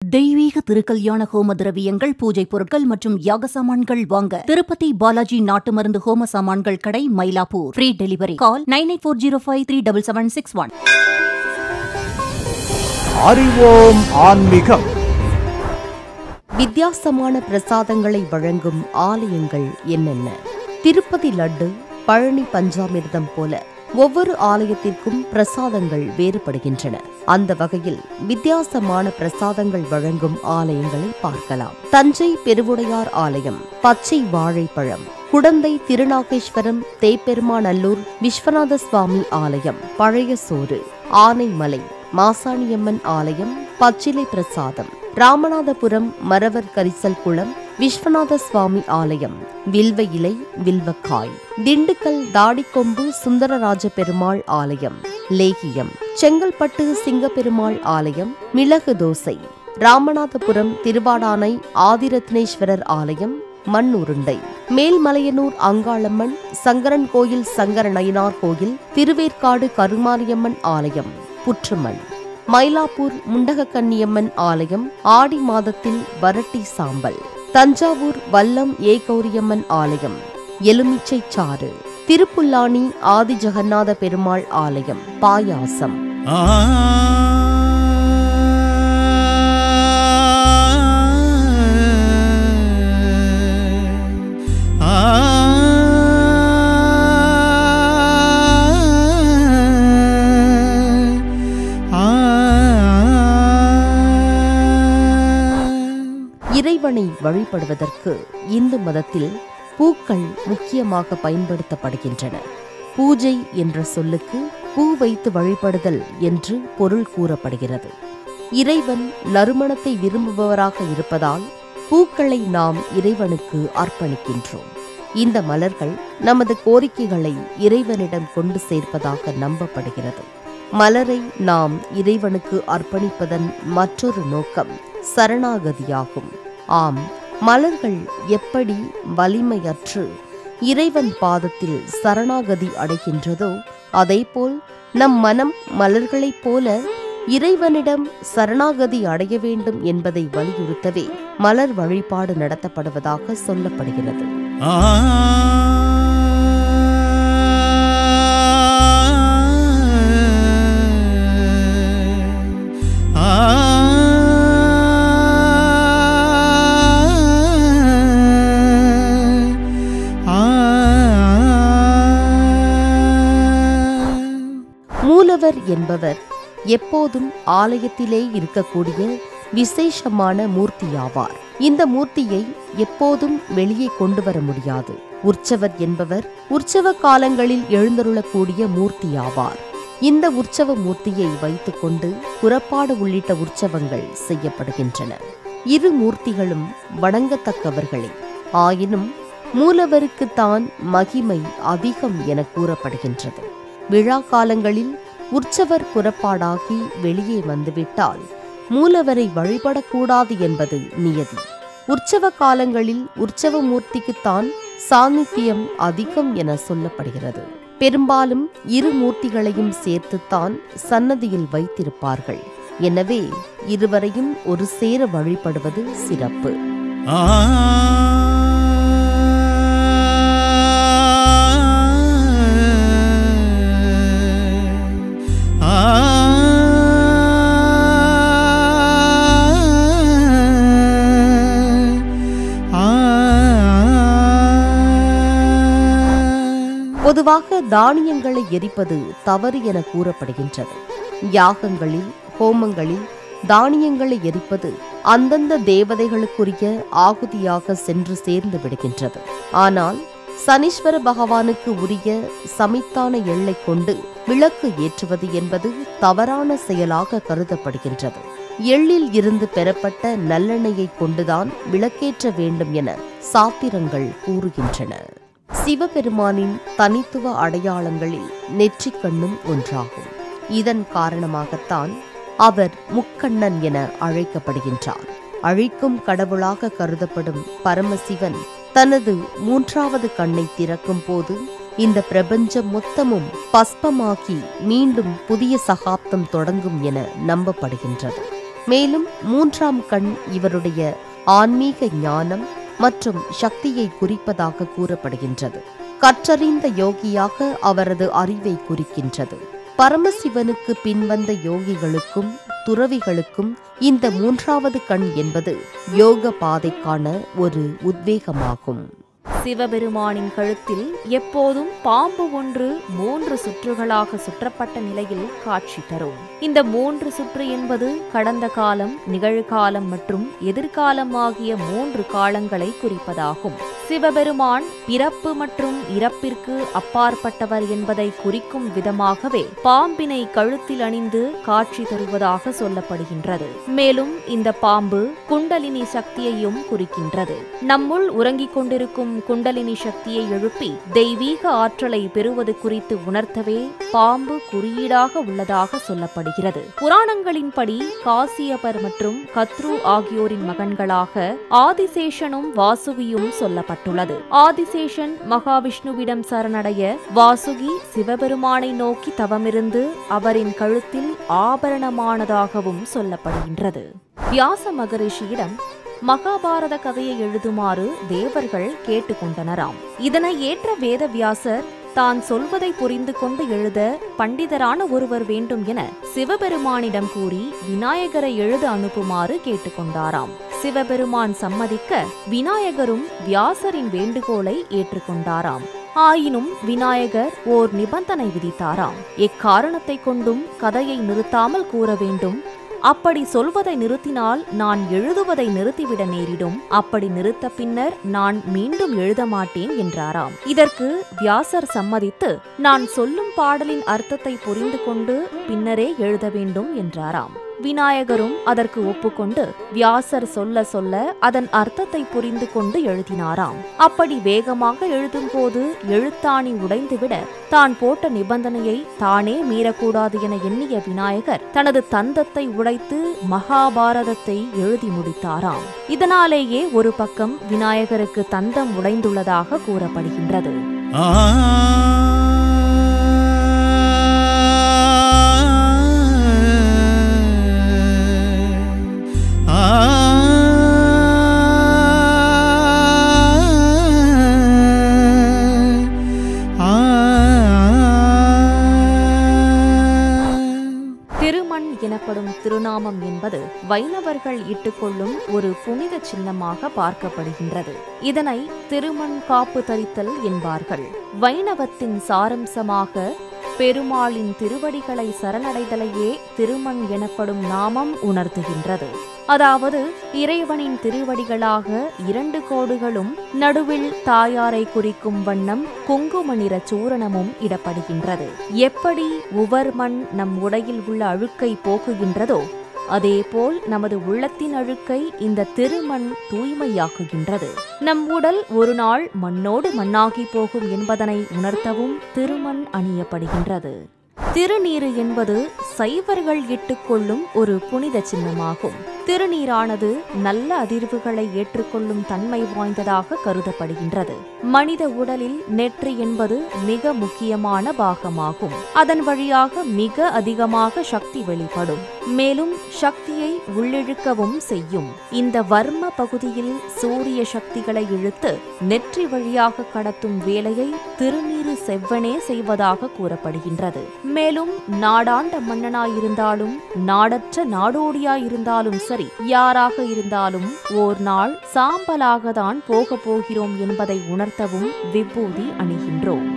தெய்வீக திருக்கல்யாண ஹோம திரவியங்கள், பூஜை பொருட்கள் மற்றும் யாக சாமான்கள் வாங்க திருப்பதி பாலாஜி நாட்டு மருந்து ஹோம சாமான்கள் கடை, மயிலாப்பூர். Free delivery. கால் 9840537761. அறிவோம் ஆன்மீகம். வித்தியாசமான பிரசாதங்களை வழங்கும் ஆலயங்கள் என்னென்ன? திருப்பதி லட்டு, பழனி பஞ்சாமிர்தம் போல ஒவ்வொரு ஆலயத்திற்கும் பிரசாதங்கள் வேறுபடுகின்றன. அந்த வகையில் வித்தியாசமான பிரசாதங்கள் வழங்கும் ஆலயங்களை பார்க்கலாம். தஞ்சை பெருவுடையார் ஆலயம் பச்சை வாழைப்பழம். குடந்தை திருநாகேஸ்வரம் தேப்பெருமாநல்லூர் விஸ்வநாத சுவாமி ஆலயம் பழைய சோறு. ஆனைமலை மாசாணியம்மன் ஆலயம் பச்சிலை பிரசாதம். ராமநாதபுரம் மரவர் கரிசல் குளம் விஸ்வநாத சுவாமி ஆலயம் வில்வ இலை வில்வக்காய். திண்டுக்கல் தாடிக்கொம்பு சுந்தரராஜ பெருமாள் ஆலயம் லேகியம். செங்கல்பட்டு சிங்கப்பெருமாள் ஆலயம் மிளகு தோசை. ராமநாதபுரம் திருவாடானை ஆதிரத்னேஸ்வரர் ஆலயம் மண் உருண்டை. மேல்மலையனூர் அங்காளம்மன் சங்கரன் கோயில் சங்கரநயினார் கோயில். திருவேற்காடு கருமாரியம்மன் ஆலயம் புற்றுமண். மயிலாப்பூர் முண்டகக்கன்னியம்மன் ஆலயம் ஆடி மாதத்தில் வரட்டி சாம்பல். தஞ்சாவூர் வல்லம் ஏகௌரியம்மன் ஆலயம் எலுமிச்சை சாறு. திருப்புல்லானி ஆதி ஜெகநாத பெருமாள் ஆலயம் பாயாசம். இறைவனை வழிபடுவதற்கு இந்து மதத்தில் பூக்கள் முக்கியமாக பயன்படுத்தப்படுகின்றன. பூஜை என்ற சொல்லுக்கு பூ வைத்து வழிபடுதல் என்று பொருள் கூறப்படுகிறது. இறைவன் நறுமணத்தை விரும்புபவராக இருப்பதால் பூக்களை நாம் இறைவனுக்கு அர்ப்பணிக்கின்றோம். இந்த மலர்கள் நமது கோரிக்கைகளை இறைவனிடம் கொண்டு சேர்ப்பதாக நம்பப்படுகிறது. மலரை நாம் இறைவனுக்கு அர்ப்பணிப்பதன் மற்றொரு நோக்கம் சரணாகதியாகும். ஆம், மலர்கள் எப்படி வலிமையற்று இறைவன் பாதத்தில் சரணாகதி அடைகின்றதோ அதேபோல் நம் மனம் மலர்களைப் போல இறைவனிடம் சரணாகதி அடைய வேண்டும் என்பதை வலியுறுத்தவே மலர் வழிபாடு நடத்தப்படுவதாக சொல்லப்படுகிறது. மூலவர் என்பவர் எப்போதும் ஆலயத்திலே இருக்கக்கூடிய விசேஷமான மூர்த்தியாவார். இந்த மூர்த்தியை எப்போதும் வெளியே கொண்டு வர முடியாது. உற்சவர் என்பவர் உற்சவ காலங்களில் எழுந்தருளக்கூடிய மூர்த்தியாவார். இந்த உற்சவ மூர்த்தியை வைத்துக்கொண்டு புறப்பாடு உள்ளிட்ட உற்சவங்கள் செய்யப்படுகின்றன. இரு மூர்த்திகளும் வணங்கத்தக்கவர்களே. ஆயினும் மூலவருக்குத்தான் மகிமை அதிகம் என கூறப்படுகின்றது. விழா காலங்களில் உற்சவர் புறப்பாடாகி வெளியே வந்துவிட்டால் மூலவரை வழிபடக்கூடாது என்பது நியதி. உற்சவ காலங்களில் உற்சவ மூர்த்திக்குத்தான் சாநித்தியம் அதிகம் என சொல்லப்படுகிறது. பெரும்பாலும் இரு மூர்த்திகளையும் சேர்த்துத்தான் சன்னதியில் வைத்திருப்பார்கள். எனவே இருவரையும் ஒரு சேர வழிபடுவது சிறப்பு. பொதுவாக தானியங்களை எரிப்பது தவறு என கூறப்படுகின்றது. யாகங்களில் ஹோமங்களில் தானியங்களை எரிப்பது அந்தந்த தேவதைகளுக்குரிய ஆகுதியாக சென்று சேர்ந்து விடுகின்றது. ஆனால் சனீஸ்வர பகவானுக்கு உரிய சமித்தான எள்ளை கொண்டு விளக்கு ஏற்றுவது என்பது தவறான செயலாக கருதப்படுகின்றது. எள்ளில் இருந்து பெறப்பட்ட நல்லெண்ணெயை கொண்டுதான் விளக்கேற்ற வேண்டும் என சாத்திரங்கள் கூறுகின்றன. சிவபெருமானின் தனித்துவ அடையாளங்களில் நெற்றிக்கண்ணும் ஒன்றாகும். இதன் காரணமாகத்தான் அவர் முக்கண்ணன் என அழைக்கப்படுகின்றார். அழிக்கும் கடவுளாக கருதப்படும் பரமசிவன் தனது மூன்றாவது கண்ணை திறக்கும் போது இந்த பிரபஞ்சம் மொத்தமும் பஸ்பமாகி மீண்டும் புதிய சகாப்தம் தொடங்கும் என நம்பப்படுகின்றது. மேலும் 3ஆம் கண் இவருடைய ஆன்மீக ஞானம் மற்றும் சக்தியை குறிப்பதாக கூறப்படுகின்றது. கற்றறிந்த யோகியாக அவரது அறிவை குறிக்கின்றது. பரமசிவனுக்கு பின்வந்த யோகிகளுக்கும் துறவிகளுக்கும் இந்த 3வது கண் என்பது யோக பாதைக்கான ஒரு உத்வேகமாகும். சிவபெருமானின் கழுத்தில் எப்போதும் பாம்பு ஒன்று 3 சுற்றுகளாக சுற்றப்பட்ட நிலையில் காட்சி தரும். இந்த 3 சுற்று என்பது கடந்த காலம், நிகழ்காலம் மற்றும் எதிர்காலம் ஆகிய 3 காலங்களை குறிப்பதாகும். சிவபெருமான் பிறப்பு மற்றும் இறப்பிற்கு அப்பாற்பட்டவர் என்பதை குறிக்கும் விதமாகவே பாம்பினை கழுத்தில் அணிந்து காட்சி தருவதாக சொல்லப்படுகின்றது. மேலும் இந்த பாம்பு குண்டலினி சக்தியையும் குறிக்கின்றது. நம்முள் உறங்கிக் கொண்டிருக்கும் குண்டலினி சக்தியை எழுப்பி தெய்வீக ஆற்றலை பெறுவது குறித்து உணர்த்தவே பாம்பு குறியீடாக உள்ளதாக சொல்லப்படுகிறது. புராணங்களின்படி காசியபர் மற்றும் கத்ரு ஆகியோரின் மகன்களாக ஆதிசேஷனும் வாசுகியும் சொல்லப்பட்டுள்ளது. ஆதிசேஷன் மகாவிஷ்ணுவிடம் சரணடைய, வாசுகி சிவபெருமானை நோக்கி தவமிருந்து அவரின் கழுத்தில் ஆபரணமானதாகவும் சொல்லப்படுகின்றது. வியாச மகரிஷியிடம் மகாபாரத கதையை எழுதுமாறு தேவர்கள் கேட்டுக்கொண்டனராம். இதனை ஏற்ற வேதவியாசர் தான் சொல்வதை புரிந்து கொண்டு எழுத பண்டிதரான ஒருவர் வேண்டும் என சிவபெருமானிடம் கூறி விநாயகரை எழுத அனுப்புமாறு கேட்டுக்கொண்டாராம். சிவபெருமான் சம்மதிக்க விநாயகரும் வியாசரின் வேண்டுகோளை ஏற்றுக்கொண்டாராம். ஆயினும் விநாயகர் ஓர் நிபந்தனை விதித்தாராம். எக்காரணத்தை கொண்டும் கதையை நிறுத்தாமல் கூற வேண்டும். அப்படி சொல்வதை நிறுத்தினால் நான் எழுதுவதை நிறுத்திவிட நேரிடும். அப்படி நிறுத்த பின்னர் நான் மீண்டும் எழுத மாட்டேன் என்றாராம். இதற்கு வியாசர் சம்மதித்து நான் சொல்லும் பாடலின் அர்த்தத்தை புரிந்து கொண்டு பின்னரே எழுத வேண்டும் என்றாராம். விநாயகரும் அதற்கு ஒப்புக்கொண்டு வியாசர் சொல்ல சொல்ல அதன் அர்த்தத்தை புரிந்து கொண்டு எழுதினாராம். அப்படி வேகமாக எழுதும் போது எழுத்தாணி உடைந்துவிட தான் போட்ட நிபந்தனையை தானே மீறக்கூடாது என எண்ணிய விநாயகர் தனது தந்தத்தை உடைத்து மகாபாரதத்தை எழுதி முடித்தாராம். இதனாலேயே ஒரு பக்கம் விநாயகருக்கு தந்தம் உடைந்துள்ளதாக கூறப்படுகின்றது. எனப்படும் திருநாமம் என்பது வைணவர்கள் இட்டுக்கொள்ளும் ஒரு புனித சின்னமாக பார்க்கப்படுகின்றது. இதனை திருமண் காப்பு தரித்தல் என்பார்கள். வைணவத்தின் சாரம்சமாக பெருமாளின் திருவடிகளை சரணடைதலையே திருமண் எனப்படும் நாமம் உணர்த்துகின்றது. அதாவது இறைவனின் திருவடிகளாக 2 கோடுகளும் நடுவில் தாயாரை குறிக்கும் வண்ணம் குங்கும நிற சூரணமும் இடப்படுகின்றது. எப்படி உவர்மண் நம் உடையில் உள்ள அழுக்கை போக்குகின்றதோ அதேபோல் நமது உள்ளத்தின் அழுக்கை இந்த திருமண் தூய்மையாக்குகின்றது. நம் உடல் ஒரு நாள் மண்ணோடு மண்ணாகி போகும் என்பதனை உணர்த்தவும் திருமண் அணியப்படுகின்றது. திருநீறு என்பது சைவர்கள் இட்டுக்கொள்ளும் ஒரு புனித சின்னமாகும். திருநீரானது நல்ல அதிர்வுகளை ஏற்றுக்கொள்ளும் தன்மை வாய்ந்ததாக கருதப்படுகின்றது. மனித உடலில் நெற்றி என்பது மிக முக்கியமான பாகமாகும். அதன் வழியாக மிக அதிகமாக சக்தி வெளிப்படும். மேலும் சக்தியை உள்ளிழுக்கவும் செய்யும். இந்த வர்ம பகுதியில் சூரிய சக்திகளை இழுத்து நெற்றி வழியாக கடத்தும் வேலையை திருநீறு செவ்வனே செய்வதாக கூறப்படுகின்றது. மேலும் நாடாண்ட மன்னனாயிருந்தாலும் நாடற்ற நாடோடியாயிருந்தாலும் சரி, யாராக இருந்தாலும் ஓர் நாள் சாம்பலாகத்தான் போக போகிறோம் என்பதை உணர்த்தவும் விபூதி அணிகின்றோம்.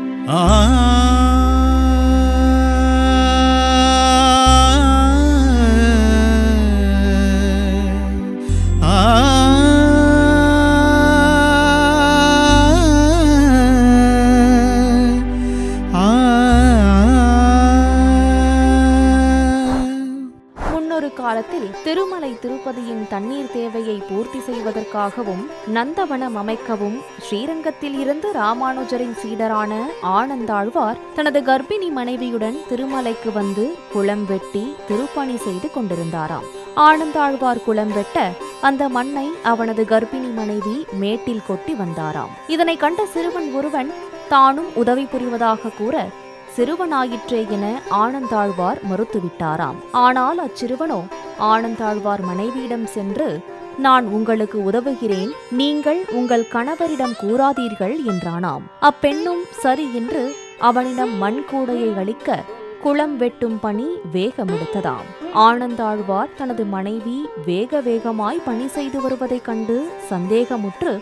காலத்தில் திருமலை திருப்பதியின் தண்ணீர் தேவையை பூர்த்தி செய்வதற்காகவும் நந்தவனம் அமைக்கவும் ஸ்ரீரங்கத்தில் இருந்து ராமானுஜரின் சீடரான ஆனந்தாழ்வார் தனது கர்ப்பிணி மனைவியுடன் திருமலைக்கு வந்து குளம் வெட்டி திருப்பணி செய்து கொண்டிருந்தாராம். ஆனந்தாழ்வார் குளம் வெட்ட அந்த மண்ணை அவனது கர்ப்பிணி மனைவி மேட்டில் கொட்டி வந்தாராம். இதனை கண்ட சிறுவன் ஒருவன் தானும் உதவி புரிவதாக கூற சிறுவனாயிற்றே என ஆனந்தாழ்வார் மறுத்துவிட்டாராம். ஆனால் அச்சிறுவனோ ஆனந்தாழ்வார் மனைவியிடம் சென்று, நான் உங்களுக்கு உதவுகிறேன், நீங்கள் உங்கள் கணவரிடம் கூறாதீர்கள் என்றானாம். அப்பெண்ணும் சரி என்று அவனிடம் மண்கூடையை அளிக்க குளம் வெட்டும் பணி வேகமெடுத்ததாம். ஆனந்தாழ்வார் தனது மனைவி வேக வேகமாய் பணி செய்து வருவதைக் கண்டு சந்தேகமுற்று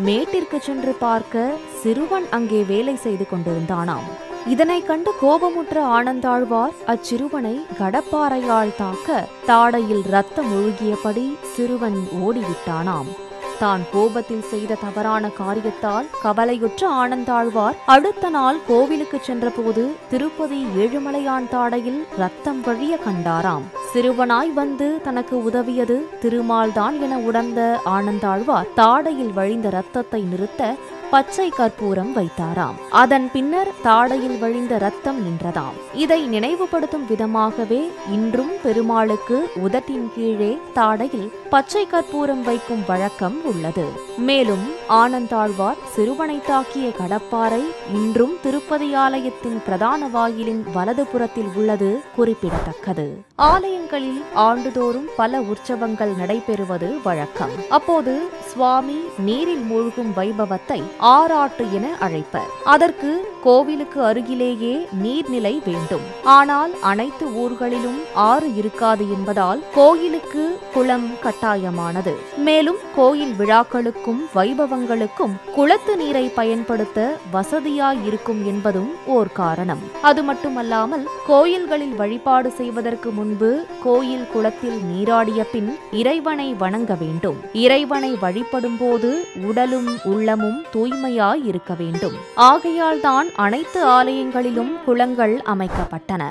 மேட்டிற்கு சென்று பார்க்க சிறுவன் அங்கே வேலை செய்து கொண்டிருந்தானாம். இதனை கண்டு கோபமுற்ற ஆனந்தாழ்வார் அச்சிறுவனை கடப்பாறையால் தாக்க தாடையில் இரத்தம் ஒழுகியபடி சிறுவன் ஓடிவிட்டானாம். தான் கோபத்தில் செய்த தவறான காரியத்தால் கவலையுற்ற ஆனந்தாழ்வார் அடுத்த நாள் கோவிலுக்கு சென்றபோது திருப்பதி ஏழுமலையான் தாடையில் இரத்தம் வழிய கண்டாராம். சிறுவனாய் வந்து தனக்கு உதவியது திருமால்தான் என உணர்ந்த ஆனந்தாழ்வார் தாடையில் வழிந்த இரத்தத்தை நிறுத்த பச்சை கற்பூரம் வைத்தாராம். அதன் பின்னர் தாடையில் வழிந்த இரத்தம் நின்றதாம். இதை நினைவுபடுத்தும் விதமாகவே இன்றும் பெருமாளுக்கு உதட்டின் கீழே தாடையில் பச்சை கற்பூரம் வைக்கும் வழக்கம் உள்ளது. மேலும் ஆனந்தாழ்வார் சிறுவனை தாக்கிய கடப்பாறை இன்றும் திருப்பதி ஆலயத்தின் பிரதான வாயிலின் வலது புறத்தில் உள்ளது குறிப்பிடத்தக்கது. ஆலயங்களில் ஆண்டுதோறும் பல உற்சவங்கள் நடைபெறுவது வழக்கம். அப்போது சுவாமி நீரில் மூழ்கும் வைபவத்தை ஆராட்டு என அழைப்பர். அதற்கு கோவிலுக்கு அருகிலேயே நீர்நிலை வேண்டும். ஆனால் அனைத்து ஊர்களிலும் ஆறு இருக்காது என்பதால் கோயிலுக்கு குளம் கட்டாயமானது. மேலும் கோயில் விழாக்களுக்கும் வைபவங்களுக்கும் குளத்து நீரை பயன்படுத்த வசதியாயிருக்கும் என்பதும் ஓர் காரணம். அது மட்டுமல்லாமல் கோயில்களில் வழிபாடு செய்வதற்கு முன்பு கோயில் குளத்தில் நீராடிய பின் இறைவனை வணங்க வேண்டும். இறைவனை வழிபடும் போது உடலும் உள்ளமும் தூய்மையாய் இருக்க வேண்டும். ஆகையால் தான் அனைத்து ஆலயங்களிலும் குளங்கள் அமைக்கப்பட்டன.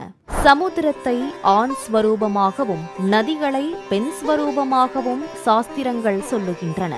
சமுத்திரத்தை ஆண் ஸ்வரூபமாகவும் நதிகளை பெண் ஸ்வரூபமாகவும் சாஸ்திரங்கள் சொல்லுகின்றன.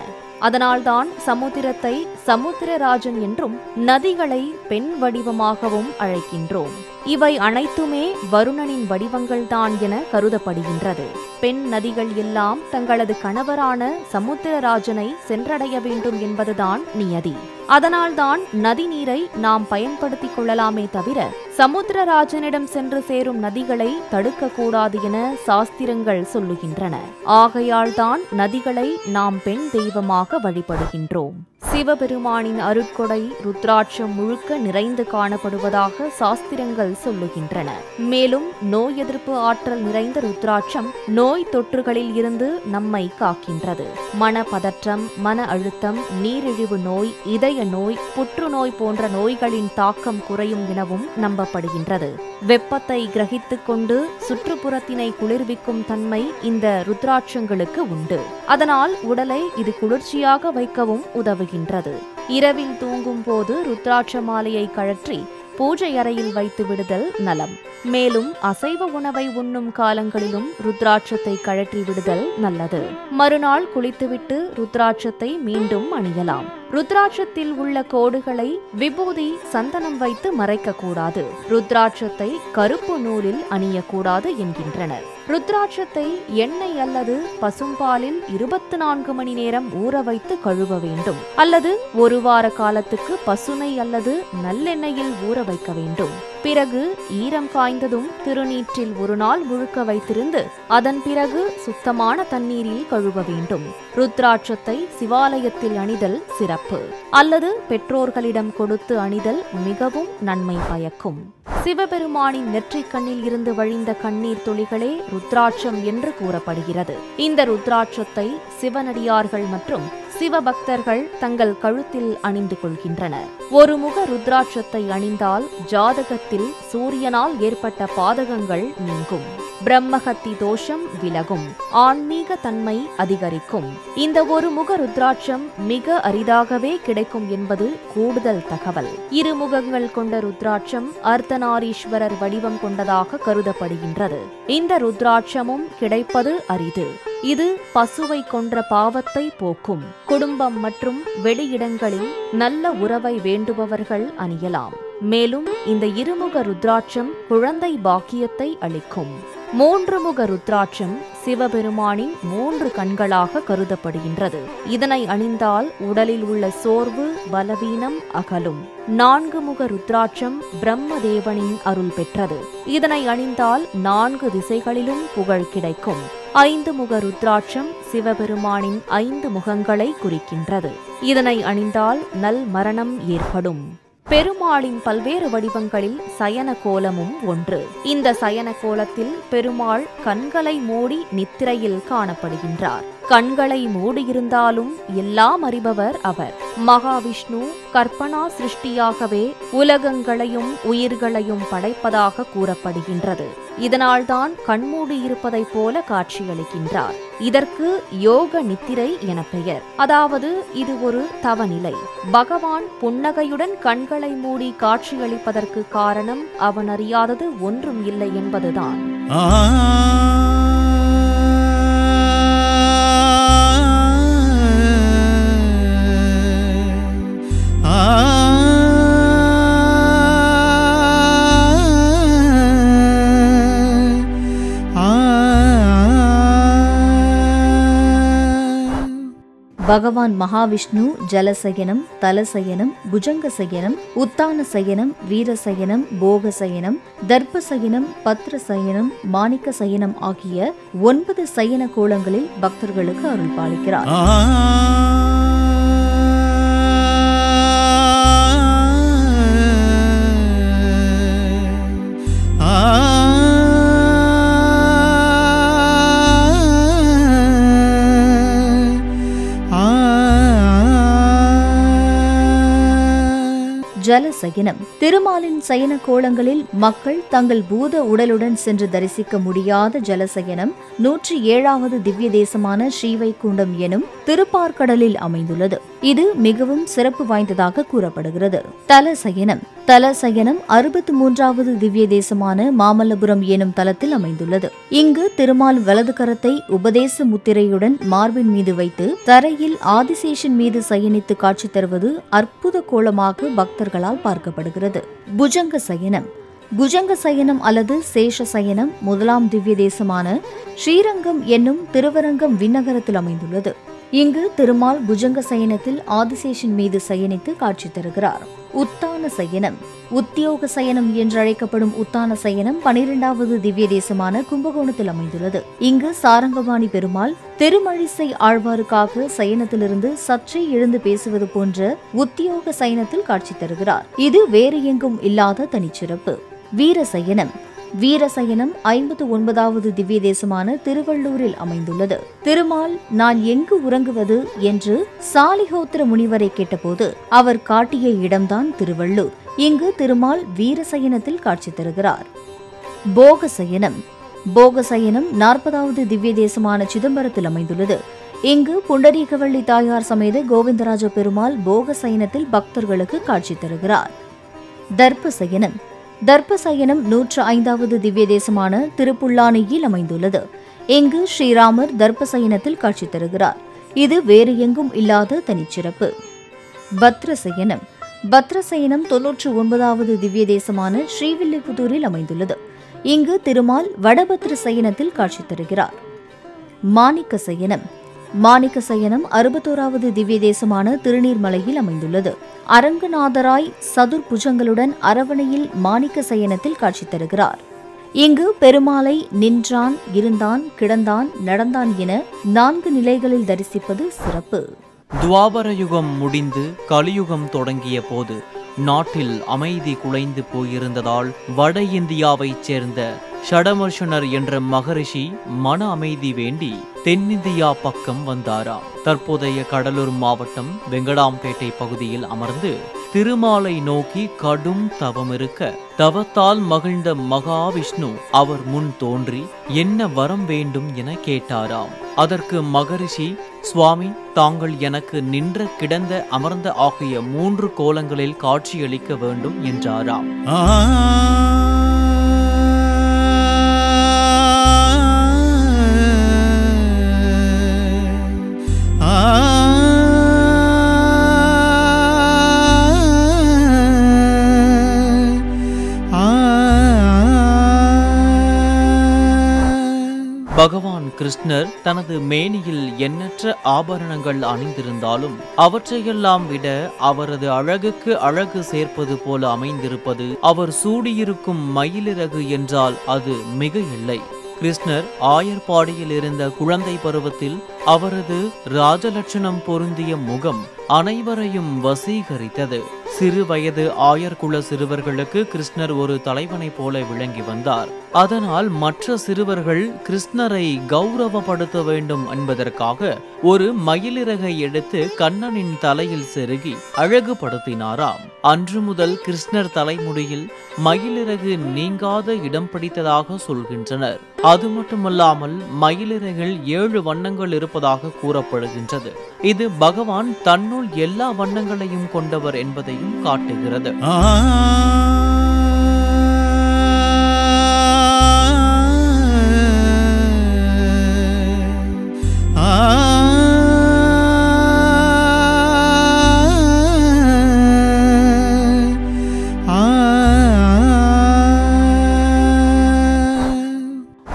அதனால்தான் சமுத்திரத்தை சமுத்திரராஜன் என்றும் நதிகளை பெண் வடிவமாகவும் அழைக்கின்றோம். இவை அனைத்துமே வருணனின் வடிவங்கள்தான் என கருதப்படுகின்றது. பெண் நதிகள் எல்லாம் தங்களது கணவரான சமுத்திரராஜனை சென்றடைய வேண்டும் என்பதுதான் நியதி. அதனால்தான் நதி நீரை நாம் பயன்படுத்திக் கொள்ளலாமே தவிர சமுத்திரராஜனிடம் சென்று சேரும் நதிகளை தடுக்கக்கூடாது என சாஸ்திரங்கள் சொல்லுகின்றன. ஆகையால்தான் நதிகளை நாம் பெண் தெய்வமாக வழிபடுகின்றோம். சிவபெருமானின் அருட்கொடை ருத்ராட்சம் முழுக்க நிறைந்து காணப்படுவதாக சாஸ்திரங்கள் சொல்லுகின்றன. மேலும் நோய் எதிர்ப்பு ஆற்றல் நிறைந்த ருத்ராட்சம் நோய் தொற்றுகளில் இருந்து நம்மை காக்கின்றது. மனப்பதற்றம், மன அழுத்தம், நீரிழிவு நோய், இதய நோய், புற்றுநோய் போன்ற நோய்களின் தாக்கம் குறையும் எனவும் நம்பப்படுகின்றது. வெப்பத்தை கிரகித்துக் கொண்டு சுற்றுப்புறத்தினை குளிர்விக்கும் தன்மை இந்த ருத்ராட்சங்களுக்கு உண்டு. அதனால் உடலை இது குளிர்ச்சியாக வைக்கவும் உதவுகின்றது. இரவில் தூங்கும் போது ருத்ராட்ச மாலையை கழற்றி பூஜை அறையில் வைத்து விடுதல் நலம். மேலும் அசைவ உணவை உண்ணும் காலங்களிலும் ருத்ராட்சத்தை கழற்றி விடுதல் நல்லது. மறுநாள் குளித்துவிட்டு ருத்ராட்சத்தை மீண்டும் அணியலாம். ருத்ராட்சத்தில் உள்ள கோடுகளை விபூதி, சந்தனம் வைத்து மறைக்கக்கூடாது. ருத்ராட்சத்தை கருப்பு நூலில் அணியக்கூடாது என்கின்றனர். ருத்ராட்சத்தை எண்ணெய் அல்லது பசும்பாலில் 24 மணி நேரம் ஊற வைத்து கழுவ வேண்டும். அல்லது ஒரு வார காலத்துக்கு பசுனை அல்லது நல்லெண்ணெயில் ஊற வைக்க வேண்டும். பிறகு ஈரம் காய்ந்ததும் திருநீற்றில் ஒரு நாள் முழுக்க வைத்திருந்து அதன் பிறகு சுத்தமான தண்ணீரில் கழுவ வேண்டும். ருத்ராட்சத்தை சிவாலயத்தில் அணிதல் சிறப்பு. அல்லது பெற்றோர்களிடம் கொடுத்து அணிதல் மிகவும் நன்மை பயக்கும். சிவபெருமானின் நெற்றிக் கண்ணில் இருந்து வழிந்த கண்ணீர் துளிகளே ருத்ராட்சம் என்று கூறப்படுகிறது. இந்த ருத்ராட்சத்தை சிவனடியார்கள் மற்றும் சிவபக்தர்கள் தங்கள் கழுத்தில் அணிந்து கொள்கின்றனர். ஒரு முக ருத்ராட்சத்தை அணிந்தால் ஜாதகத்தில் சூரியனால் ஏற்பட்ட பாதகங்கள் நீங்கும். பிரம்மஹத்தி தோஷம் விலகும். ஆன்மீக தன்மை அதிகரிக்கும். இந்த ஒரு முக ருத்ராட்சம் மிக அரிதாகவே கிடைக்கும் என்பது கூடுதல் தகவல். இருமுகங்கள் கொண்ட ருத்ராட்சம் அர்த்தநாரீஸ்வரர் வடிவம் கொண்டதாக கருதப்படுகின்றது. இந்த ருத்ராட்சமும் கிடைப்பது அரிது. இது பசுவை கொன்ற பாவத்தை போக்கும். குடும்பம் மற்றும் வெளியிடங்களில் நல்ல உறவை வேண்டுபவர்கள் அணியலாம். மேலும் இந்த இருமுக ருத்ராட்சம் குழந்தை பாக்கியத்தை அளிக்கும். மூன்று முக ருத்ராட்சம் சிவபெருமானின் 3 கண்களாக கருதப்படுகின்றது. இதனை அணிந்தால் உடலில் உள்ள சோர்வு, பலவீனம் அகலும். 4 முக ருத்ராட்சம் பிரம்மதேவனின் அருள் பெற்றது. இதனை அணிந்தால் 4 திசைகளிலும் புகழ் கிடைக்கும். 5 முக ருத்ராட்சம் சிவபெருமானின் 5 முகங்களை குறிக்கின்றது. இதனை அணிந்தால் நல் மரணம் ஏற்படும். பெருமாளின் பல்வேறு வடிவங்களில் சயன கோலமும் ஒன்று. இந்த சயன கோலத்தில் பெருமாள் கண்களை மூடி நித்திரையில் காணப்படுகின்றார். கண்களை மூடியிருந்தாலும் எல்லாம் அறிபவர் அவர். மகாவிஷ்ணு கற்பனா சிருஷ்டியாகவே உலகங்களையும் உயிர்களையும் படைப்பதாக கூறப்படுகின்றது. இதனால்தான் கண்மூடியிருப்பதைப் போல காட்சியளிக்கின்றார். இதற்கு யோக நித்திரை என பெயர். அதாவது இது ஒரு தவநிலை. பகவான் புன்னகையுடன் கண்களை மூடி காட்சியளிப்பதற்கு காரணம் அவன் அறியாதது ஒன்றும் இல்லை என்பதுதான். பகவான் மகாவிஷ்ணு ஜலசயனம், தலசயனம், புஜங்கசயனம், உத்தானசயனம், வீரசயனம், போகசயனம், தர்ப்பசயனம், பத்ரசயனம், மாணிக்கசயனம் ஆகிய 9 சயன கோலங்களில் பக்தர்களுக்கு அருள் பாலிக்கிறார். ஜலசயனம் திருமாலின் சயன கோலங்களில் மக்கள் தங்கள் பூத உடலுடன் சென்று தரிசிக்க முடியாத ஜலசயனம் 107வது திவ்ய தேசமான ஸ்ரீவைகுண்டம் எனும் திருப்பார்கடலில் அமைந்துள்ளது. இது மிகவும் சிறப்பு வாய்ந்ததாக கூறப்படுகிறது. தலசயனம் 63வது திவ்ய தேசமான மாமல்லபுரம் எனும் தலத்தில் அமைந்துள்ளது. இங்கு திருமால் வலது கரத்தை உபதேச முத்திரையுடன் மார்பின் மீது வைத்து தரையில் ஆதிசேஷன் மீது சயனித்து காட்சி தருவது அற்புத கோலமாக பக்தர்களால் பார்க்கப்படுகிறது. புஜங்க சயனம் புஜங்க சயனம் அல்லது சேஷ சயனம் 1ஆம் திவ்ய தேசமான ஸ்ரீரங்கம் என்னும் திருவரங்கம் விண்ணகரத்தில் அமைந்துள்ளது. இங்கு திருமால் புஜங்க சயனத்தில் ஆதிசேஷன் மீது சயனித்து காட்சி தருகிறார். உத்தான சயனம் உத்தியோக சயனம் என்று அழைக்கப்படும் உத்தான சயனம் 12வது திவ்ய தேசமான கும்பகோணத்தில் அமைந்துள்ளது. இங்கு சாரங்கபாணி பெருமாள் திருமழிசை ஆழ்வாருக்காக சயனத்திலிருந்து சற்றே எழுந்து பேசுவது போன்ற உத்தியோக சயனத்தில் காட்சி தருகிறார். இது வேறு எங்கும் இல்லாத தனிச்சிறப்பு. வீரசயனம் வீரசயனம் 59வது திவ்ய தேசமான திருவள்ளூரில் அமைந்துள்ளது. திருமால் நான் எங்கு உறங்குவது என்று சாலிஹோத்திர முனிவரை கேட்டபோது அவர் காட்டிய இடம்தான் திருவள்ளூர். இங்கு திருமால் வீரசயனத்தில் காட்சி தருகிறார். போகசயனம் போகசயனம் 40வது திவ்ய தேசமான சிதம்பரத்தில் அமைந்துள்ளது. இங்கு புண்டரீகவள்ளி தாயார் சமேத கோவிந்தராஜ பெருமாள் போகசயனத்தில் பக்தர்களுக்கு காட்சி தருகிறார். தர்ப்பசயனம் தர்ப்பசயனம் 105வது திவ்ய தேசமான திருப்புல்லானியில் அமைந்துள்ளது. இங்கு ஸ்ரீராமர் தர்ப்பசயனத்தில் காட்சி தருகிறார். இது வேறு எங்கும் இல்லாத தனிச்சிறப்பு. பத்ரசயனம் பத்ரசயனம் 99வது திவ்ய தேசமான ஸ்ரீவில்லிபுத்தூரில் அமைந்துள்ளது. இங்கு திருமால் வடபத்ர சயனத்தில் காட்சி தருகிறார். மாணிக்க சயனம் மாணிக்க சயனம் 61வது திவ்ய தேசமான திருநீர்மலையில் அமைந்துள்ளது. அரங்கநாதராய் சதுர்புஜங்களுடன் அரவணையில் மாணிக்க சயனத்தில் காட்சி தருகிறார். இங்கு பெருமாளை நின்றான், இருந்தான், கிடந்தான், நடந்தான் என 4 நிலைகளில் தரிசிப்பது சிறப்பு. துவாபர யுகம் முடிந்து கலியுகம் தொடங்கிய போது நாட்டில் அமைதி குலைந்து போயிருந்ததால் வட இந்தியாவைச் சேர்ந்த ஷடமர்ஷனர் என்ற மகரிஷி மன அமைதி வேண்டி தென்னிந்தியா பக்கம் வந்தாராம். தற்போதைய கடலூர் மாவட்டம் வெங்கடாம்பேட்டை பகுதியில் அமர்ந்து திருமாலை நோக்கி கடும் தவம் இருக்க தவத்தால் மகிழ்ந்த மகாவிஷ்ணு அவர் முன் தோன்றி என்ன வரம் வேண்டும் என கேட்டாராம். அதற்கு மகரிஷி, சுவாமி, தாங்கள் எனக்கு நின்ற, கிடந்த, அமர்ந்த ஆகிய 3 கோலங்களில் காட்சியளிக்க வேண்டும் என்றாராம். கிருஷ்ணர் தனது மேனியில் எண்ணற்ற ஆபரணங்கள் அணிந்திருந்தாலும் அவற்றையெல்லாம் விட அவரது அழகுக்கு அழகு சேர்ப்பது போல அமைந்திருப்பது அவர் சூடியிருக்கும் மயிலிறகு என்றால் அது மிக இல்லை. கிருஷ்ணர் ஆயர்பாடியில் இருந்த குழந்தை பருவத்தில் அவரது ராஜலட்சணம் பொருந்திய முகம் அனைவரையும் வசீகரித்தது. சிறு வயது ஆயர்குல சிறுவர்களுக்கு கிருஷ்ணர் ஒரு தலைவனை போல விளங்கி வந்தார். அதனால் மற்ற சிறுவர்கள் கிருஷ்ணரை கௌரவப்படுத்த வேண்டும் என்பதற்காக ஒரு மயிலிறகை எடுத்து கண்ணனின் தலையில் செருகி அழகுபடுத்தினாராம். அன்று முதல் கிருஷ்ணர் தலைமுடியில் மயிலிறகு நீங்காத இடம் பிடித்ததாக சொல்கின்றனர். அது மட்டுமல்லாமல் மயிலிறகில் 7 வண்ணங்கள் இருப்பதாக கூறப்படுகின்றது. இது பகவான் தன்னுள் எல்லா வண்ணங்களையும் கொண்டவர் என்பதையும் காட்டுகிறது.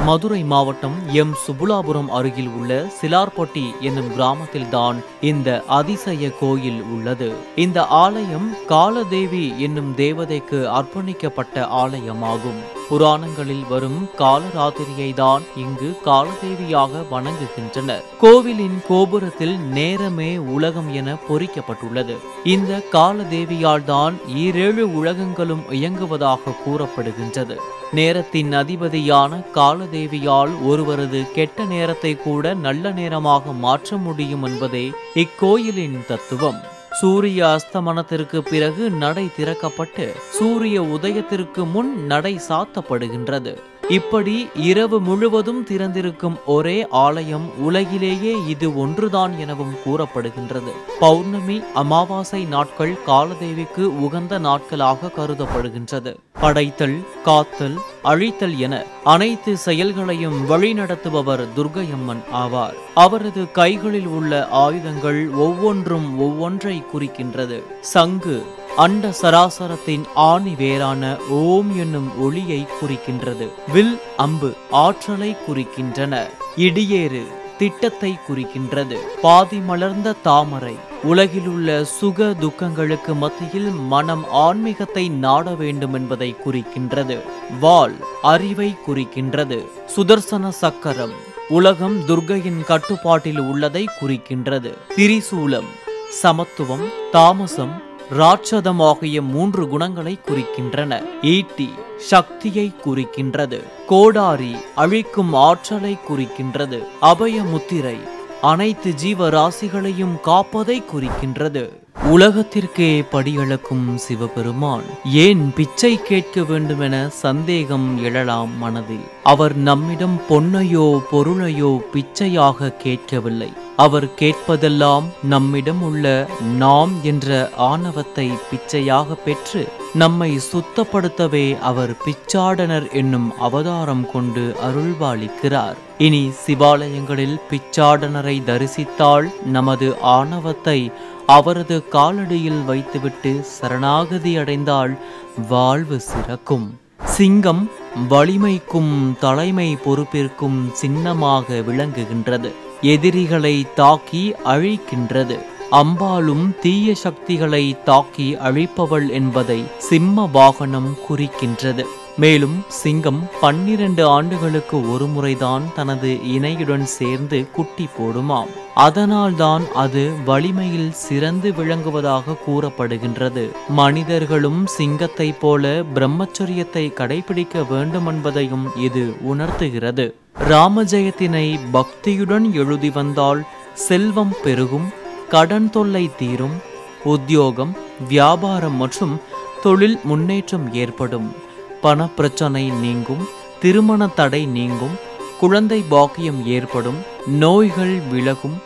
மதுரை மாவட்டம் எம் சுபுலாபுரம் அருகில் உள்ள சிலார்பட்டி என்னும் கிராமத்தில்தான் இந்த அதிசய கோயில் உள்ளது. இந்த ஆலயம் காலதேவி என்னும் தேவதைக்கு அர்ப்பணிக்கப்பட்ட ஆலயமாகும். புராணங்களில் வரும் காலராத்திரியை தான் இங்கு காலதேவியாக வணங்குகின்றனர். கோவிலின் கோபுரத்தில் நேரமே உலகம் என பொறிக்கப்பட்டுள்ளது. இந்த காலதேவியால் தான் 7 உலகங்களும் இயங்குவதாக கூறப்படுகின்றது. நேரத்தின் அதிபதியான காலதேவியால் ஒருவரது கெட்ட நேரத்தை கூட நல்ல நேரமாக மாற்ற முடியும் என்பதே இக்கோயிலின் தத்துவம். சூரிய அஸ்தமனத்திற்கு பிறகு நடை திறக்கப்பட்டு சூரிய உதயத்திற்கு முன் நடை சாத்தப்படுகின்றது. இப்படி இரவு முழுவதும் திறந்திருக்கும் ஒரே ஆலயம் உலகிலேயே இது ஒன்றுதான் எனவும் கூறப்படுகின்றது. பௌர்ணமி, அமாவாசை நாட்கள் காலதேவிக்கு உகந்த நாட்களாக கருதப்படுகின்றது. படைத்தல், காத்தல், அழித்தல் என அனைத்து செயல்களையும் வழிநடத்துபவர் துர்க்கையம்மன் ஆவார். அவரது கைகளில் உள்ள ஆயுதங்கள் ஒவ்வொன்றும் ஒவ்வொன்றை குறிக்கின்றது. சங்கு அண்ட சராசரத்தின் ஆணி வேரான ஓம் என்னும் ஒளியை குறிக்கின்றது. வில், அம்பு ஆற்றலை குறிக்கின்றன. இடியேறு திட்டத்தை குறிக்கின்றது. பாதி மலர்ந்த தாமரை உலகிலுள்ள சுக துக்கங்களுக்கு மத்தியில் மனம் ஆன்மீகத்தை நாட வேண்டும் என்பதை குறிக்கின்றது. வாள் அறிவை குறிக்கின்றது. சுதர்சன சக்கரம் உலகம் துர்க்கையின் கட்டுப்பாட்டில் உள்ளதை குறிக்கின்றது. திரிசூலம் சமத்துவம், தாமசம், ராட்சதம் ஆகிய 3 குணங்களை குறிக்கின்றன. ஈட்டி சக்தியை குறிக்கின்றது. கோடாரி அழிக்கும் ஆற்றலை குறிக்கின்றது. அபய முத்திரை அனைத்து ஜீவராசிகளையும் காப்பதை குறிக்கின்றது. உலகத்திற்கே படியளக்கும் சிவபெருமான் ஏன் பிச்சை கேட்க வேண்டும் என சந்தேகம் எழலாம் மனதில். அவர் நம்மிடம் பொன்னையோ பொருளையோ பிச்சையாக கேட்கவில்லை. அவர் கேட்பதெல்லாம் நம்மிடம் உள்ள நாம் என்ற ஆணவத்தை பிச்சையாக பெற்று நம்மை சுத்தப்படுத்தவே அவர் பிச்சாடனர் என்னும் அவதாரம் கொண்டு அருள்பாலிக்கிறார். இனி சிவாலயங்களில் பிச்சாடனரை தரிசித்தால் நமது ஆணவத்தை அவரது காலடியில் வைத்துவிட்டு சரணாகதி அடைந்தால் வாழ்வு சிறக்கும். சிங்கம் வலிமைக்கும் தலைமை பொறுப்பிற்கும் சின்னமாக விளங்குகின்றது. எதிரிகளை தாக்கி அழிக்கின்றது. அம்பாலும் தீய சக்திகளை தாக்கி அழிப்பவள் என்பதை சிம்ம வாகனம் குறிக்கின்றது. மேலும் சிங்கம் 12 ஆண்டுகளுக்கு ஒரு முறைதான் தனது இணையுடன் சேர்ந்து குட்டி போடுமாம். அதனால்தான் அது வலிமையில் சிறந்து விளங்குவதாக கூறப்படுகின்றது. மனிதர்களும் சிங்கத்தை போல பிரம்மச்சரியத்தை கடைபிடிக்க வேண்டும் என்பதையும் இது உணர்த்துகிறது. ராமஜெயத்தினை பக்தியுடன் எழுதி வந்தால் செல்வம் பெருகும், கடன் தொல்லை தீரும், உத்தியோகம், வியாபாரம் மற்றும் தொழில் முன்னேற்றம் ஏற்படும், பணப்பிரச்சனை நீங்கும், திருமண தடை நீங்கும், குழந்தை பாக்கியம் ஏற்படும், நோய்கள் விலகும்,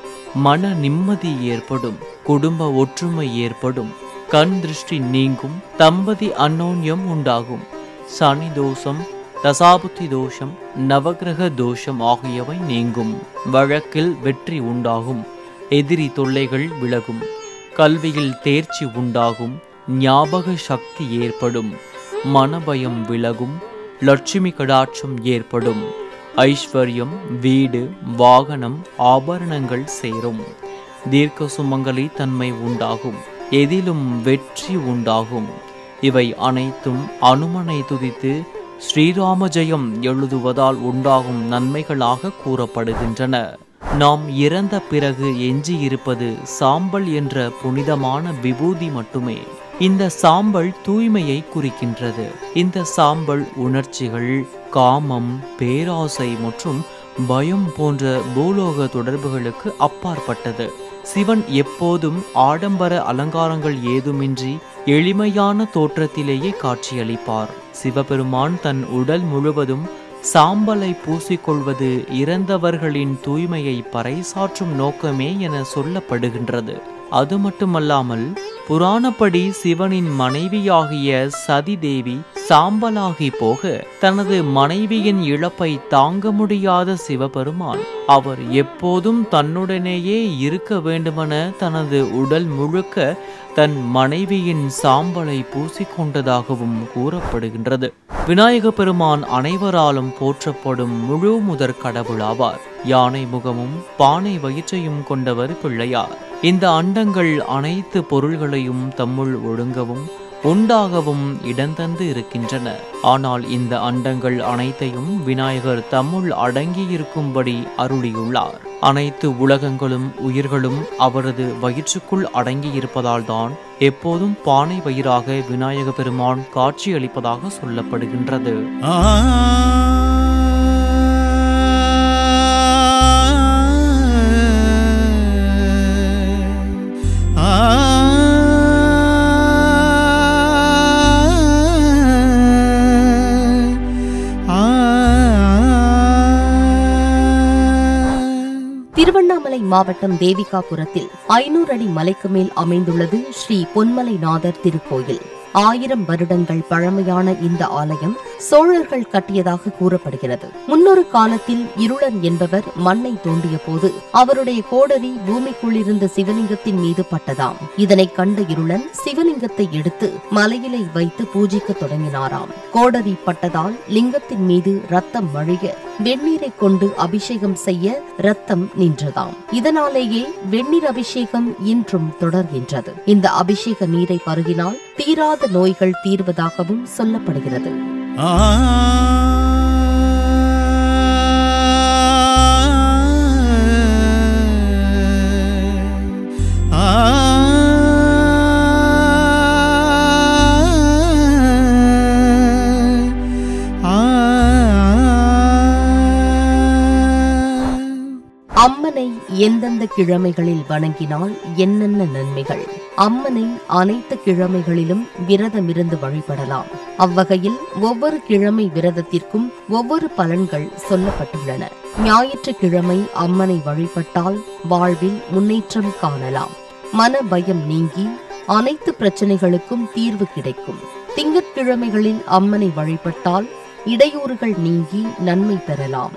மன நிம்மதி ஏற்படும், குடும்ப ஒற்றுமை ஏற்படும், கண் திருஷ்டி நீங்கும், தம்பதி அந்யோன்யம் உண்டாகும், சனி தோஷம், தசாபுத்தி தோஷம், நவகிரக தோஷம் ஆகியவை நீங்கும், வழக்கில் வெற்றி உண்டாகும், எதிரி தொல்லைகள் விலகும், கல்வியில் தேர்ச்சி உண்டாகும், ஞாபக சக்தி ஏற்படும், மனபயம் விலகும், லட்சுமி கடாட்சம் ஏற்படும், ஐஸ்வர்யம், வீடு, வாகனம், ஆபரணங்கள் சேரும். தீர்க்க சுமங்கலி தன்மை உண்டாகும். எதிலும் வெற்றி உண்டாகும். இவை அனைத்தும் அனுமனை துதித்து ஸ்ரீராம ஜெயம் எழுதுவதால் உண்டாகும் நன்மைகளாக கூறப்படுகின்றன. நாம் இறந்த பிறகு எஞ்சியிருப்பது சாம்பல் என்ற புனிதமான விபூதி மட்டுமே. இந்த சாம்பல் தூய்மையை குறிக்கின்றது. இந்த சாம்பல் உணர்ச்சிகள், காமம், பேராசை மற்றும் பயம் போன்ற பூலோக தொடர்புகளுக்கு அப்பாற்பட்டது. சிவன் எப்போதும் ஆடம்பர அலங்காரங்கள் ஏதுமின்றி எளிமையான தோற்றத்திலேயே காட்சியளிப்பார். சிவபெருமான் தன் உடல் முழுவதும் சாம்பலை பூசிக்கொள்வது இறந்தவர்களின் தூய்மையை பறைசாற்றும் நோக்கமே என சொல்லப்படுகின்றது. அது மட்டுமல்லாமல் புராணப்படி சிவனின் மனைவியாகிய சதி தேவி சாம்பலாகி போக தனது மனைவியின் இழப்பை தாங்க முடியாத சிவபெருமான் அவர் எப்போதும் தன்னுடனேயே இருக்க வேண்டுமென தனது உடல் முழுக்க தன் மனைவியின் சாம்பலை பூசிக்கொண்டதாகவும் கூறப்படுகின்றது. விநாயக பெருமான் அனைவராலும் போற்றப்படும் முழு முதற் கடவுளாவார். யானை முகமும் பானை வயிற்றையும் கொண்டவர் பிள்ளையார். இந்த அண்டங்கள் அனைத்து பொருள்களையும் தம்முள் ஒழுங்கவும் உண்டாகவும் இடந்தந்து இருக்கின்றன. ஆனால் இந்த அண்டங்கள் அனைத்தையும் விநாயகர் தம்முள் அடங்கியிருக்கும்படி அருளியுள்ளார். அனைத்து உலகங்களும் உயிர்களும் அவரது வயிற்றுக்குள் அடங்கியிருப்பதால் தான் எப்போதும் பானை வயிறாக விநாயக பெருமான் காட்சியளிப்பதாக சொல்லப்படுகின்றது. திருவண்ணாமலை மாவட்டம் தேவிகாபுரத்தில் 500 அடி மலைக்கு மேல் அமைந்துள்ளது ஸ்ரீ பொன்மலைநாதர் திருக்கோயில். 1000 வருடங்கள் பழமையான இந்த ஆலயம் சோழர்கள் கட்டியதாக கூறப்படுகிறது. முன்னொரு காலத்தில் இருளன் என்பவர் மண்ணை தோண்டிய போது அவருடைய கோடரி பூமிக்குள் இருந்த சிவலிங்கத்தின் மீது பட்டதாம். இதனை கண்ட இருளன் சிவலிங்கத்தை எடுத்து மலையிலை வைத்து பூஜிக்க தொடங்கினாராம். கோடரி பட்டதால் லிங்கத்தின் மீது ரத்தம் வழிய வெந்நீரை கொண்டு அபிஷேகம் செய்ய ரத்தம் நின்றதாம். இதனாலேயே வெந்நீர் அபிஷேகம் இன்றும் தொடர்கின்றது. இந்த அபிஷேக நீரை பருகினால் தீராத நோய்கள் தீர்வதாகவும் சொல்லப்படுகிறது. அம்மனை எந்தெந்த கிழமைகளில் வணங்கினால் என்னென்ன நன்மைகள்? அம்மனை அனைத்து கிழமைகளிலும் விரதமிருந்து வழிபடலாம். அவ்வகையில் ஒவ்வொரு கிழமை விரதத்திற்கும் ஒவ்வொரு பலன்கள் சொல்லப்பட்டுள்ளன. ஞாயிற்றுக்கிழமை அம்மனை வழிபட்டால் வாழ்வில் முன்னேற்றம் காணலாம். மன பயம் நீங்கி அனைத்து பிரச்சனைகளுக்கும் தீர்வு கிடைக்கும். திங்கட்கிழமைகளில் அம்மனை வழிபட்டால் இடையூறுகள் நீங்கி நன்மை பெறலாம்.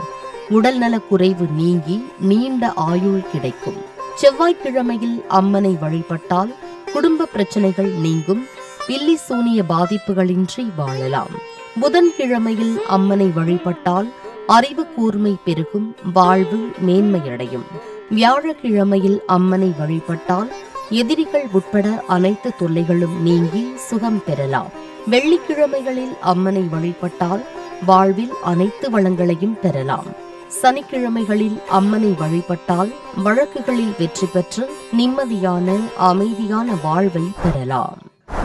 உடல்நலக் குறைவு நீங்கி நீண்ட ஆயுள் கிடைக்கும். செவ்வாய்க்கிழமையில் அம்மனை வழிபட்டால் குடும்ப பிரச்சனைகள் நீங்கும். பில்லி சூனிய பாதிப்புகளின்றி வாழலாம். புதன்கிழமையில் அம்மனை வழிபட்டால் அறிவு கூர்மை பெருகும். வாழ்வு மேன்மையடையும். வியாழக்கிழமையில் அம்மனை வழிபட்டால் எதிரிகள் உட்பட அனைத்து தொல்லைகளும் நீங்கி சுகம் பெறலாம். வெள்ளிக்கிழமைகளில் அம்மனை வழிபட்டால் வாழ்வில் அனைத்து வளங்களையும் பெறலாம். சனிக்கிழமைகளில் அம்மனை வழிபட்டால் வழக்குகளில் வெற்றி பெற்று நிம்மதியான அமைதியான வாழ்வை பெறலாம்.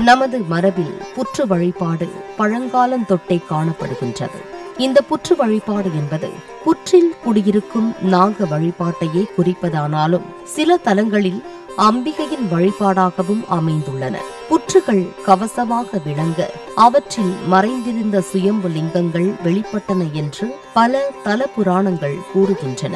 நமது மரபில் புற்று வழிபாடு பழங்காலந்தொட்டே காணப்படுகின்றது. இந்த புற்று வழிபாடு என்பது புற்றில் குடியிருக்கும் நாக வழிபாட்டையே குறிப்பதானாலும் சில தலங்களில் அம்பிகையின் வழிபாடாகவும் அமைந்துள்ளன. புற்றுகள் கவசமாக விளங்க அவற்றில் மறைந்திருந்த சுயம்பு லிங்கங்கள் வெளிப்பட்டன என்று பல தல புராணங்கள் கூறுகின்றன.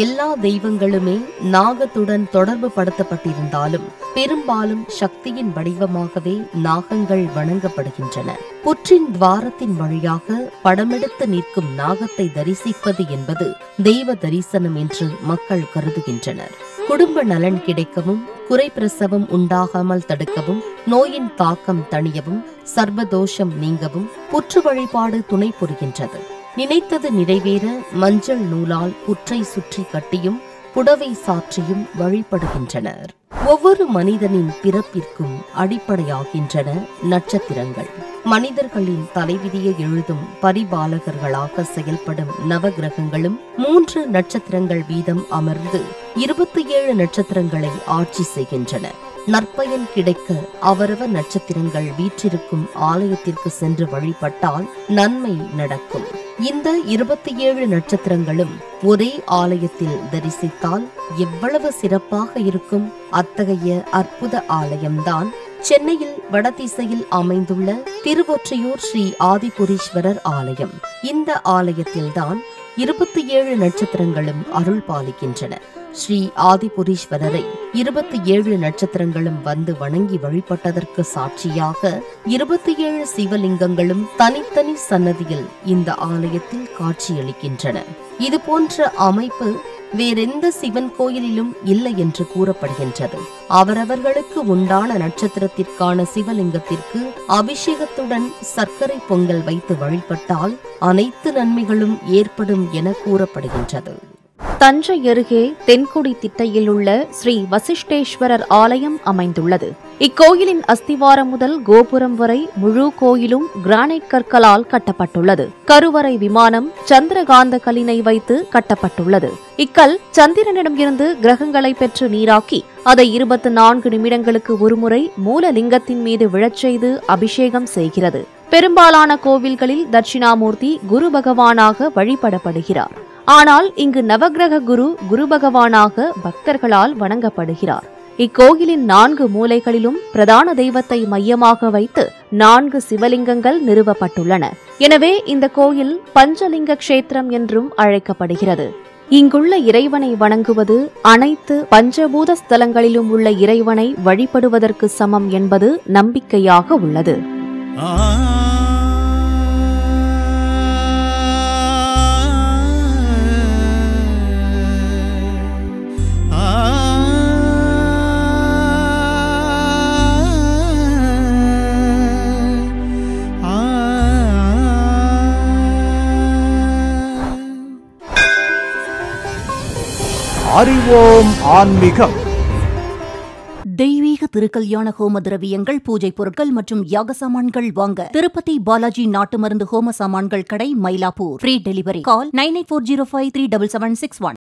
எல்லா தெய்வங்களுமே நாகத்துடன் தொடர்பு படுத்தப்பட்டிருந்தாலும் பெரும்பாலும் சக்தியின் வடிவமாகவே நாகங்கள் வணங்கப்படுகின்றன. புற்றின் துவாரத்தின் வழியாக படமெடுத்து நிற்கும் நாகத்தை தரிசிப்பது என்பது தெய்வ தரிசனம் என்று மக்கள் கருதுகின்றனர். குடும்ப நலன் கிடைக்கவும், குறைப்பிரசவம் உண்டாகாமல் தடுக்கவும், நோயின் தாக்கம் தணியவும், சர்வதோஷம் நீங்கவும் புற்று வழிபாடு துணை புரிகின்றது. நினைத்தது நிறைவேற மஞ்சள் நூலால் புற்றை சுற்றி கட்டியும் புடவை சாற்றியும் வழிபடுகின்றனர். ஒவ்வொரு மனிதனின் பிறப்பிற்கும் அடிப்படையாகின்றன நட்சத்திரங்கள். மனிதர்களின் தலைவிதியை எழுதும் பரிபாலகர்களாக செயல்படும் நவகிரகங்களும் 3 நட்சத்திரங்கள் வீதம் அமர்ந்து 27 நட்சத்திரங்களை ஆட்சி செய்கின்றன. நற்பயன் கிடைக்க அவரவர் நட்சத்திரங்கள் வீற்றிருக்கும் ஆலயத்திற்கு சென்று வழிபட்டால் நன்மை நடக்கும். இந்த 27 நட்சத்திரங்களும் ஒரே ஆலயத்தில் தரிசித்தால் எவ்வளவு சிறப்பாக இருக்கும்! அத்தகைய அற்புத ஆலயம்தான் சென்னையில் வடதிசையில் அமைந்துள்ள திருவொற்றியூர் ஸ்ரீ ஆதிபுரீஸ்வரர் ஆலயம். இந்த ஆலயத்தில்தான் 27 நட்சத்திரங்களும் அருள் பாலிக்கின்றன. ஸ்ரீ ஆதிபுரீஸ்வரரை 27 நட்சத்திரங்களும் வந்து வணங்கி வழிபட்டதற்கு சாட்சியாக 27 சிவலிங்கங்களும் தனித்தனி சன்னதியில் இந்த ஆலயத்தில் காட்சியளிக்கின்றன. இது போன்ற அமைப்பு வேறெந்த சிவன் கோயிலிலும் இல்லை என்று கூறப்படுகின்றது. அவரவர்களுக்கு உண்டான நட்சத்திரத்திற்கான சிவலிங்கத்திற்கு அபிஷேகத்துடன் சர்க்கரை பொங்கல் வைத்து வழிபட்டால் அனைத்து நன்மைகளும் ஏற்படும் என கூறப்படுகின்றது. தஞ்சை அருகே தென்குடி திட்டையில் உள்ள ஸ்ரீ வசிஷ்டேஸ்வரர் ஆலயம் அமைந்துள்ளது. இக்கோயிலின் அஸ்திவாரம் முதல் கோபுரம் வரை முழு கோயிலும் கிரானைட் கற்களால் கட்டப்பட்டுள்ளது. கருவறை விமானம் சந்திரகாந்த கலினை வைத்து கட்டப்பட்டுள்ளது. இக்கல் சந்திரனிடம் இருந்து கிரகங்களை பெற்று நீராக்கி அதை 24 நிமிடங்களுக்கு ஒருமுறை மூலலிங்கத்தின் மீது விழச் செய்து அபிஷேகம் செய்கிறது. பெரும்பாலான கோவில்களில் தட்சிணாமூர்த்தி குரு பகவானாக வழிபடப்படுகிறார். ஆனால் இங்கு நவகிரக குரு பகவானாக பக்தர்களால் வணங்கப்படுகிறார். இக்கோயிலின் 4 மூலைகளிலும் பிரதான தெய்வத்தை மையமாக வைத்து 4 சிவலிங்கங்கள் நிறுவப்பட்டுள்ளன. எனவே இந்த கோயில் பஞ்சலிங்க க்ஷேத்திரம் என்றும் அழைக்கப்படுகிறது. இங்குள்ள இறைவனை வணங்குவது அனைத்து பஞ்சபூத ஸ்தலங்களிலும் உள்ள இறைவனை வழிபடுவதற்கு சமம் என்பது நம்பிக்கையாக உள்ளது. அறிவோம் ஆன்மீகம். தெய்வீக திருக்கல்யாண ஹோம திரவியங்கள், பூஜை பொருட்கள் மற்றும் யாக சாமான்கள் வாங்க திருப்பதி பாலாஜி நாட்டு மருந்து ஹோம சாமான்கள் கடை, மயிலாப்பூர். Free delivery. கால் 9840537761.